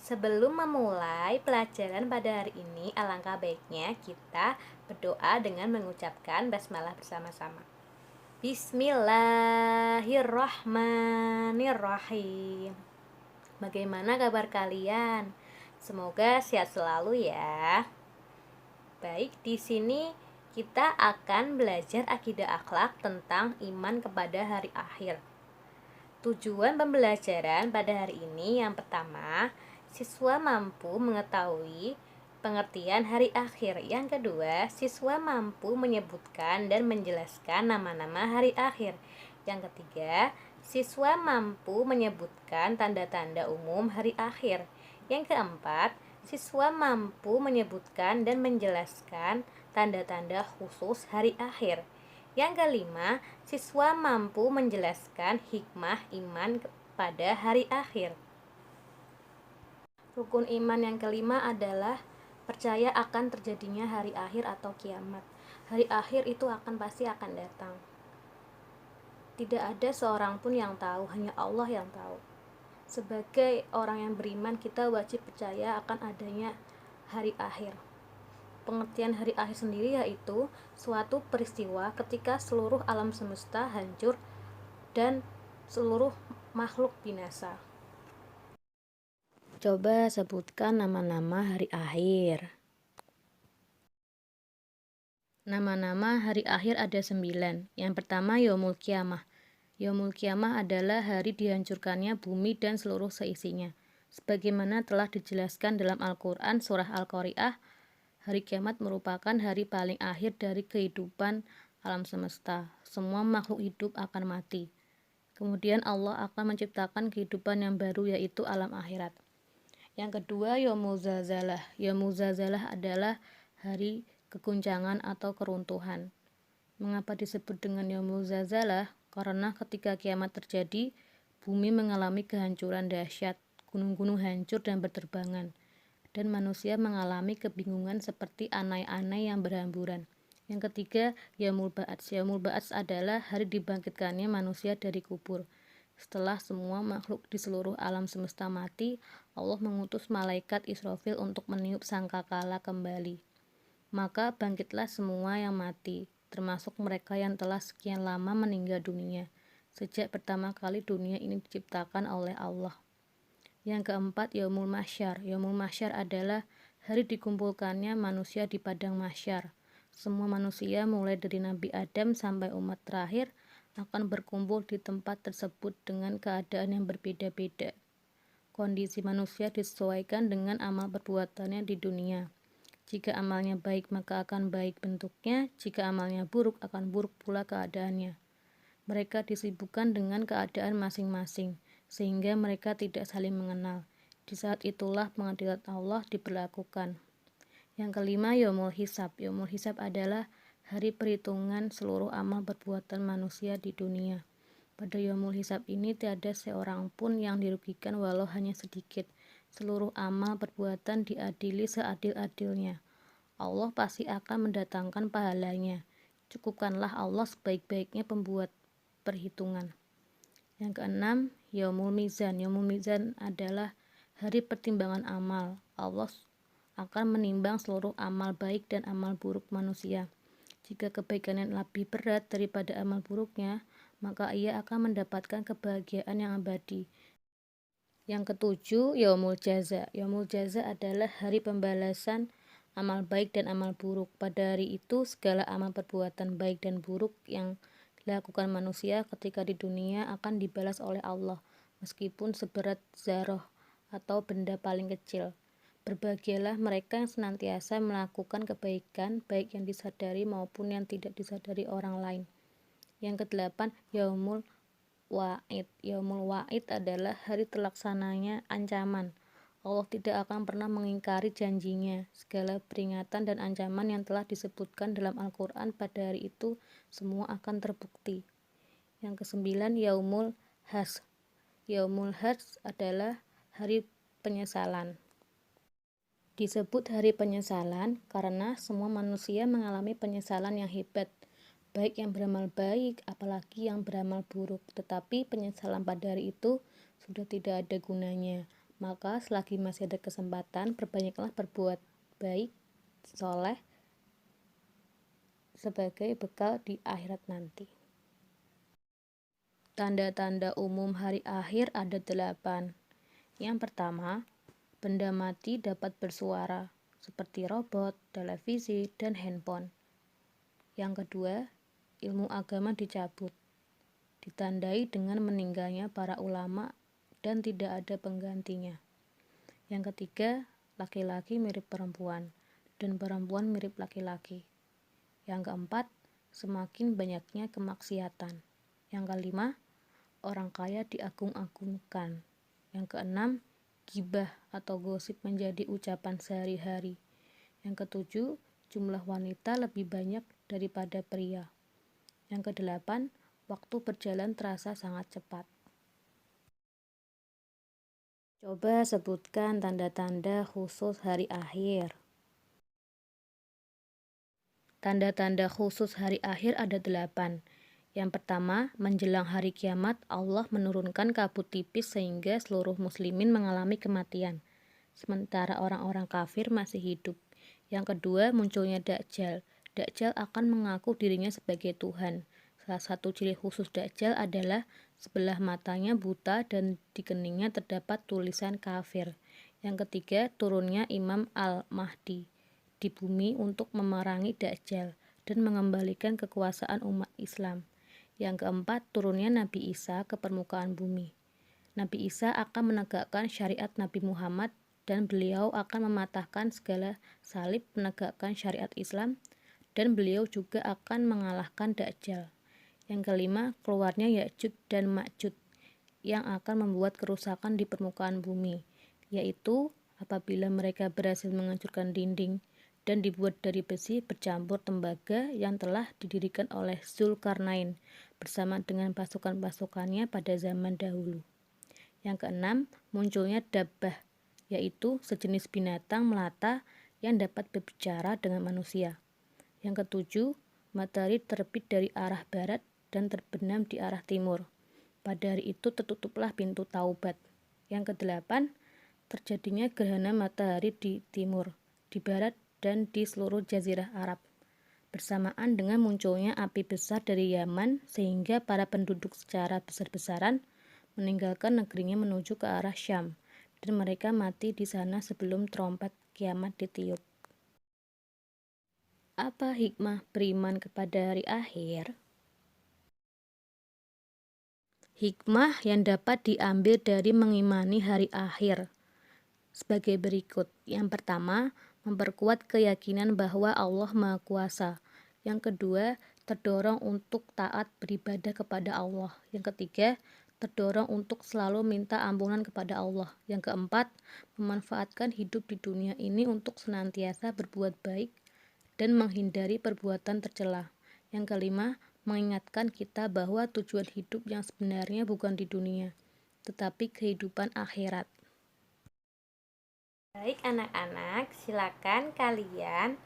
Sebelum memulai pelajaran pada hari ini, alangkah baiknya kita berdoa dengan mengucapkan basmalah bersama-sama. Bismillahirrahmanirrahim. Bagaimana kabar kalian? Semoga sehat selalu ya. Baik, di sini kita akan belajar akidah akhlak tentang iman kepada hari akhir. Tujuan pembelajaran pada hari ini yang pertama, siswa mampu mengetahui pengertian hari akhir. Yang kedua, siswa mampu menyebutkan dan menjelaskan nama-nama hari akhir. Yang ketiga, siswa mampu menyebutkan tanda-tanda umum hari akhir. Yang keempat, siswa mampu menyebutkan dan menjelaskan tanda-tanda khusus hari akhir. Yang kelima, siswa mampu menjelaskan hikmah iman pada hari akhir. Rukun iman yang kelima adalah percaya akan terjadinya hari akhir atau kiamat. Hari akhir itu pasti akan datang. Tidak ada seorang pun yang tahu, hanya Allah yang tahu. Sebagai orang yang beriman, kita wajib percaya akan adanya hari akhir. Pengertian hari akhir sendiri yaitu suatu peristiwa ketika seluruh alam semesta hancur dan seluruh makhluk binasa. Coba sebutkan nama-nama hari akhir. Nama-nama hari akhir ada 9. Yang pertama Yaumul Qiyamah. Yaumul Qiyamah adalah hari dihancurkannya bumi dan seluruh seisinya. Sebagaimana telah dijelaskan dalam Al-Quran surah Al-Qari'ah, hari kiamat merupakan hari paling akhir dari kehidupan alam semesta. Semua makhluk hidup akan mati. Kemudian Allah akan menciptakan kehidupan yang baru, yaitu alam akhirat. Yang kedua, Yaumul Zalzalah. Yaumul Zalzalah adalah hari keguncangan atau keruntuhan. Mengapa disebut dengan Yaumul Zalzalah? Karena ketika kiamat terjadi, bumi mengalami kehancuran dahsyat, gunung-gunung hancur dan berterbangan, dan manusia mengalami kebingungan seperti anai-anai yang berhamburan. Yang ketiga, Yaumul Ba'ats. Yaumul Ba'ats adalah hari dibangkitkannya manusia dari kubur. Setelah semua makhluk di seluruh alam semesta mati, Allah mengutus malaikat Israfil untuk meniup sangkakala kembali. Maka bangkitlah semua yang mati, termasuk mereka yang telah sekian lama meninggal dunia, sejak pertama kali dunia ini diciptakan oleh Allah. Yang keempat, Yaumul Mahsyar. Yaumul Mahsyar adalah hari dikumpulkannya manusia di padang mahsyar. Semua manusia mulai dari Nabi Adam sampai umat terakhir akan berkumpul di tempat tersebut dengan keadaan yang berbeda-beda. Kondisi manusia disesuaikan dengan amal perbuatannya di dunia. Jika amalnya baik maka akan baik bentuknya, jika amalnya buruk akan buruk pula keadaannya. Mereka disibukkan dengan keadaan masing-masing, sehingga mereka tidak saling mengenal. Di saat itulah pengadilan Allah diberlakukan. Yang kelima, Yaumul Hisab. Yaumul Hisab adalah hari perhitungan seluruh amal perbuatan manusia di dunia. Pada Yaumul Hisab ini tiada seorang pun yang dirugikan walau hanya sedikit. Seluruh amal perbuatan diadili seadil-adilnya. Allah pasti akan mendatangkan pahalanya. Cukupkanlah Allah sebaik-baiknya pembuat perhitungan. Yang keenam, Yaumul Mizan. Yaumul Mizan adalah hari pertimbangan amal. Allah akan menimbang seluruh amal baik dan amal buruk manusia. Jika kebaikannya lebih berat daripada amal buruknya, maka ia akan mendapatkan kebahagiaan yang abadi. Yang ketujuh, Yaumul Jaza. Yaumul Jaza adalah hari pembalasan amal baik dan amal buruk. Pada hari itu, segala amal perbuatan baik dan buruk yang dilakukan manusia ketika di dunia akan dibalas oleh Allah, meskipun seberat zarah atau benda paling kecil. Berbahagialah mereka yang senantiasa melakukan kebaikan, baik yang disadari maupun yang tidak disadari orang lain. Yang kedelapan, Yaumul Wa'id. Yaumul Wa'id adalah hari terlaksananya ancaman. Allah tidak akan pernah mengingkari janjinya. Segala peringatan dan ancaman yang telah disebutkan dalam Al-Quran pada hari itu semua akan terbukti. Yang kesembilan, Yaumul Hasy. Yaumul Hasy adalah hari penyesalan. Disebut hari penyesalan karena semua manusia mengalami penyesalan yang hebat, baik yang beramal baik apalagi yang beramal buruk. Tetapi penyesalan pada hari itu sudah tidak ada gunanya. Maka selagi masih ada kesempatan, perbanyaklah berbuat baik, soleh, sebagai bekal di akhirat nanti. Tanda-tanda umum hari akhir ada 8. Yang pertama, benda mati dapat bersuara, seperti robot, televisi, dan handphone. Yang kedua, ilmu agama dicabut, ditandai dengan meninggalnya para ulama dan tidak ada penggantinya. Yang ketiga, laki-laki mirip perempuan, dan perempuan mirip laki-laki. Yang keempat, semakin banyaknya kemaksiatan. Yang kelima, orang kaya diagung-agungkan. Yang keenam, gibah atau gosip menjadi ucapan sehari-hari. Yang ketujuh, jumlah wanita lebih banyak daripada pria. Yang kedelapan, waktu berjalan terasa sangat cepat. Coba sebutkan tanda-tanda khusus hari akhir. Tanda-tanda khusus hari akhir ada 8. Yang pertama, menjelang hari kiamat, Allah menurunkan kabut tipis sehingga seluruh muslimin mengalami kematian, sementara orang-orang kafir masih hidup. Yang kedua, munculnya Dajjal. Dajjal akan mengaku dirinya sebagai Tuhan. Salah satu ciri khusus Dajjal adalah sebelah matanya buta dan di keningnya terdapat tulisan kafir. Yang ketiga, turunnya Imam Al-Mahdi di bumi untuk memerangi Dajjal dan mengembalikan kekuasaan umat Islam. Yang keempat, turunnya Nabi Isa ke permukaan bumi. Nabi Isa akan menegakkan syariat Nabi Muhammad dan beliau akan mematahkan segala salib menegakkan syariat Islam, dan beliau juga akan mengalahkan Dajjal. Yang kelima, keluarnya Ya'juj dan Ma'juj yang akan membuat kerusakan di permukaan bumi, yaitu apabila mereka berhasil menghancurkan dinding dan dibuat dari besi bercampur tembaga yang telah didirikan oleh Zulkarnain bersama dengan pasukan-pasukannya pada zaman dahulu. Yang keenam, munculnya dabbah, yaitu sejenis binatang melata yang dapat berbicara dengan manusia. Yang ketujuh, matahari terbit dari arah barat dan terbenam di arah timur. Pada hari itu tertutuplah pintu taubat. Yang kedelapan, terjadinya gerhana matahari di timur, di barat, dan di seluruh jazirah Arab, bersamaan dengan munculnya api besar dari Yaman sehingga para penduduk secara besar-besaran meninggalkan negerinya menuju ke arah Syam, dan mereka mati di sana sebelum trompet kiamat ditiup. Apa hikmah beriman kepada hari akhir? Hikmah yang dapat diambil dari mengimani hari akhir sebagai berikut. Yang pertama, memperkuat keyakinan bahwa Allah Maha Kuasa. Yang kedua, terdorong untuk taat beribadah kepada Allah. Yang ketiga, terdorong untuk selalu minta ampunan kepada Allah. Yang keempat, memanfaatkan hidup di dunia ini untuk senantiasa berbuat baik dan menghindari perbuatan tercela. Yang kelima, mengingatkan kita bahwa tujuan hidup yang sebenarnya bukan di dunia, tetapi kehidupan akhirat. Baik anak-anak, silakan kalian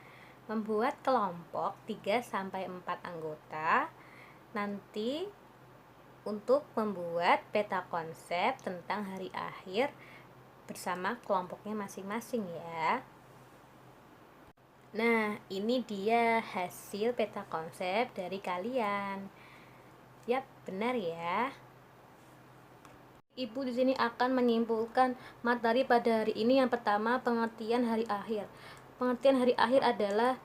membuat kelompok 3-4 anggota nanti untuk membuat peta konsep tentang hari akhir bersama kelompoknya masing-masing ya. Nah, ini dia hasil peta konsep dari kalian. Yap, benar ya. Ibu di sini akan menyimpulkan materi pada hari ini. Yang pertama, pengertian hari akhir. Pengertian hari akhir adalah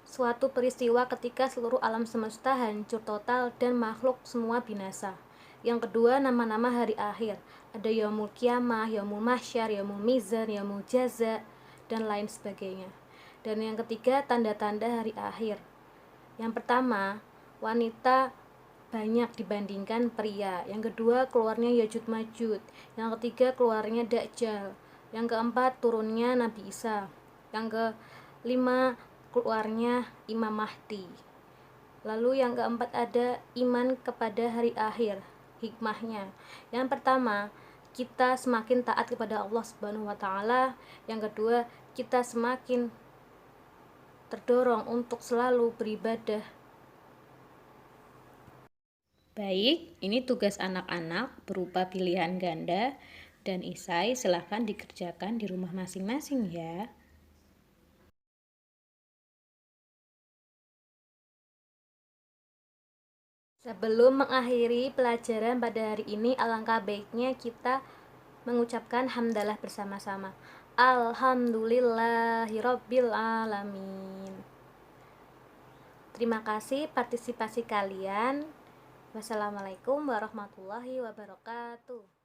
suatu peristiwa ketika seluruh alam semesta hancur total dan makhluk semua binasa. Yang kedua, nama-nama hari akhir. Ada Yaumul Qiyamah, Yaumul Mahsyar, Yaumul Mizan, Yaumul Jaza, dan lain sebagainya. Dan yang ketiga, tanda-tanda hari akhir. Yang pertama, wanita banyak dibandingkan pria. Yang kedua, keluarnya Ya'juj Ma'juj. Yang ketiga, keluarnya Dajjal. Yang keempat, turunnya Nabi Isa. Yang kelima, keluarnya Imam Mahdi. Lalu yang keempat ada iman kepada hari akhir. Hikmahnya, yang pertama, kita semakin taat kepada Allah Subhanahu wa taala. Yang kedua, kita semakin terdorong untuk selalu beribadah. Baik, ini tugas anak-anak berupa pilihan ganda. dan Isai silahkan dikerjakan di rumah masing-masing ya. Sebelum mengakhiri pelajaran pada hari ini, alangkah baiknya kita mengucapkan hamdalah bersama-sama. Alhamdulillahirabbil alamin. Terima kasih partisipasi kalian. Wassalamualaikum warahmatullahi wabarakatuh.